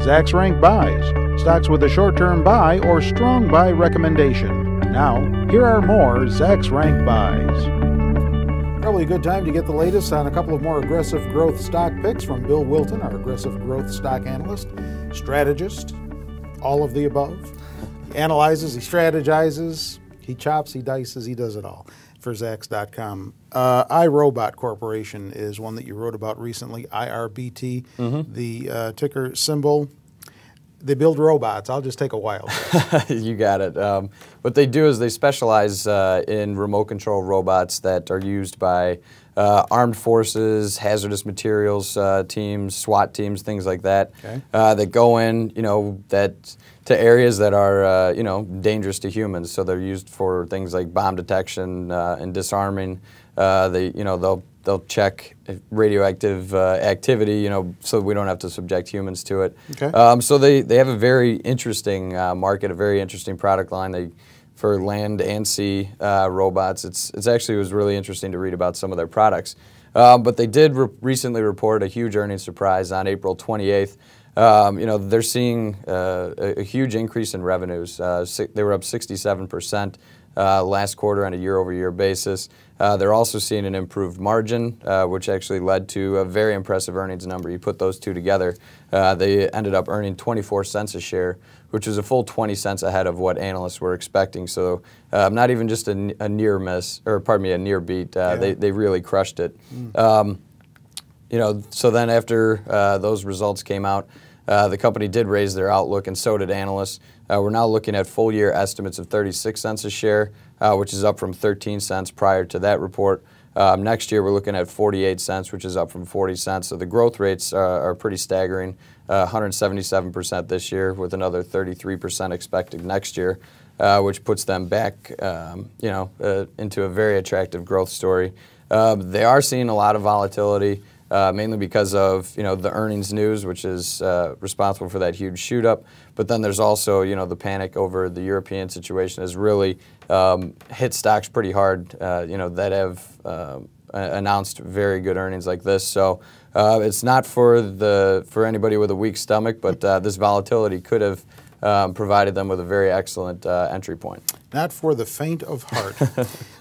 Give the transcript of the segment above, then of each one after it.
Zacks Rank Buys, stocks with a short-term buy or strong buy recommendation. Now, here are more Zacks Rank Buys. Probably a good time to get the latest on a couple of more aggressive growth stock picks from Bill Wilton, our aggressive growth stock analyst, strategist, all of the above. He analyzes, he strategizes, he chops, he dices, he does it all for Zacks.com. iRobot Corporation is one that you wrote about recently, IRBT, the ticker symbol. They build robots. I'll just take a wild guess. You got it. What they do is they specialize in remote control robots that are used by armed forces, hazardous materials teams, SWAT teams, things like that. Okay. That go in, to areas that are, dangerous to humans. So they're used for things like bomb detection and disarming. They'll check radioactive activity, so we don't have to subject humans to it. Okay. So they have a very interesting market, a very interesting product line. For land and sea robots, it was really interesting to read about some of their products. But they did recently report a huge earnings surprise on April 28th. They're seeing a huge increase in revenues. They were up 67% last quarter on a year-over-year basis. They're also seeing an improved margin, which actually led to a very impressive earnings number. You put those two together, they ended up earning 24 cents a share, which is a full 20 cents ahead of what analysts were expecting. So not even just a near miss, or pardon me, a near beat. They really crushed it. So then after those results came out, the company did raise their outlook, and so did analysts. We're now looking at full-year estimates of 36 cents a share, which is up from 13 cents prior to that report. Next year, we're looking at 48 cents, which is up from 40 cents. So the growth rates are pretty staggering, 177% this year, with another 33% expected next year, which puts them back, into a very attractive growth story. They are seeing a lot of volatility. Mainly because of the earnings news, which is responsible for that huge shoot up. But then there's also the panic over the European situation has really hit stocks pretty hard. That have announced very good earnings like this. So it's not for anybody with a weak stomach, but this volatility could have provided them with a very excellent entry point. Not for the faint of heart.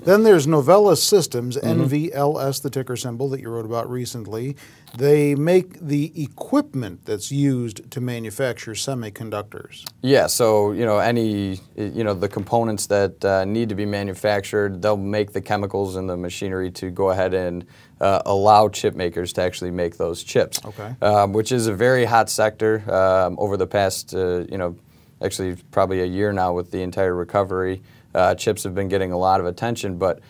Then there's Novellus Systems, NVLS, the ticker symbol that you wrote about recently. They make the equipment that's used to manufacture semiconductors. Yeah, so the components that need to be manufactured, they'll make the chemicals and the machinery to go ahead and allow chip makers to actually make those chips. Okay. Which is a very hot sector over the past actually probably a year now with the entire recovery. Chips have been getting a lot of attention, but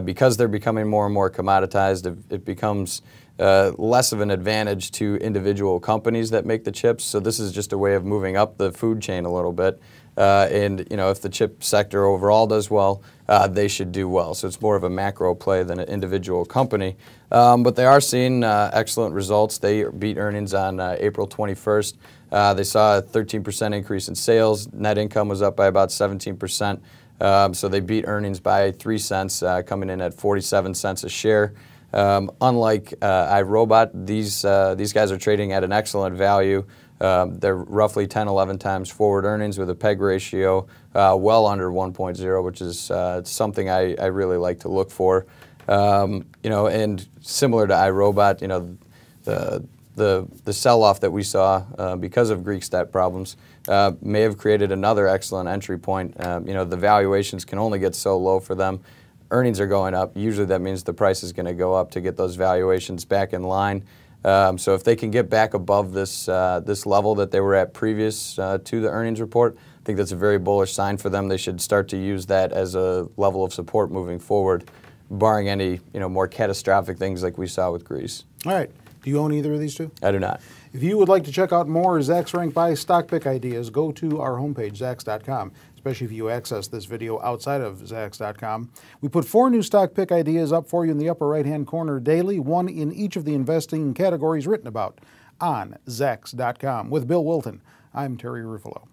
because they're becoming more and more commoditized, it becomes less of an advantage to individual companies that make the chips. So this is just a way of moving up the food chain a little bit. If the chip sector overall does well, they should do well. So it's more of a macro play than an individual company. But they are seeing excellent results. They beat earnings on April 21st. They saw a 13% increase in sales. Net income was up by about 17%. So they beat earnings by 3 cents, coming in at 47 cents a share. Unlike iRobot, these guys are trading at an excellent value. They're roughly 10, 11 times forward earnings with a PEG ratio well under 1.0, which is something I really like to look for. And similar to iRobot, the sell-off that we saw because of Greek stat problems may have created another excellent entry point. The valuations can only get so low for them. Earnings are going up. Usually that means the price is going to go up to get those valuations back in line. So if they can get back above this level that they were at previous to the earnings report, I think that's a very bullish sign for them. They should start to use that as a level of support moving forward, barring any more catastrophic things like we saw with Greece. All right. Do you own either of these two? I do not. If you would like to check out more Zacks Rank Buy stock pick ideas, go to our homepage, Zacks.com, especially if you access this video outside of Zacks.com. We put 4 new stock pick ideas up for you in the upper right-hand corner daily, 1 in each of the investing categories written about on Zacks.com. With Bill Wilton, I'm Terry Ruffalo.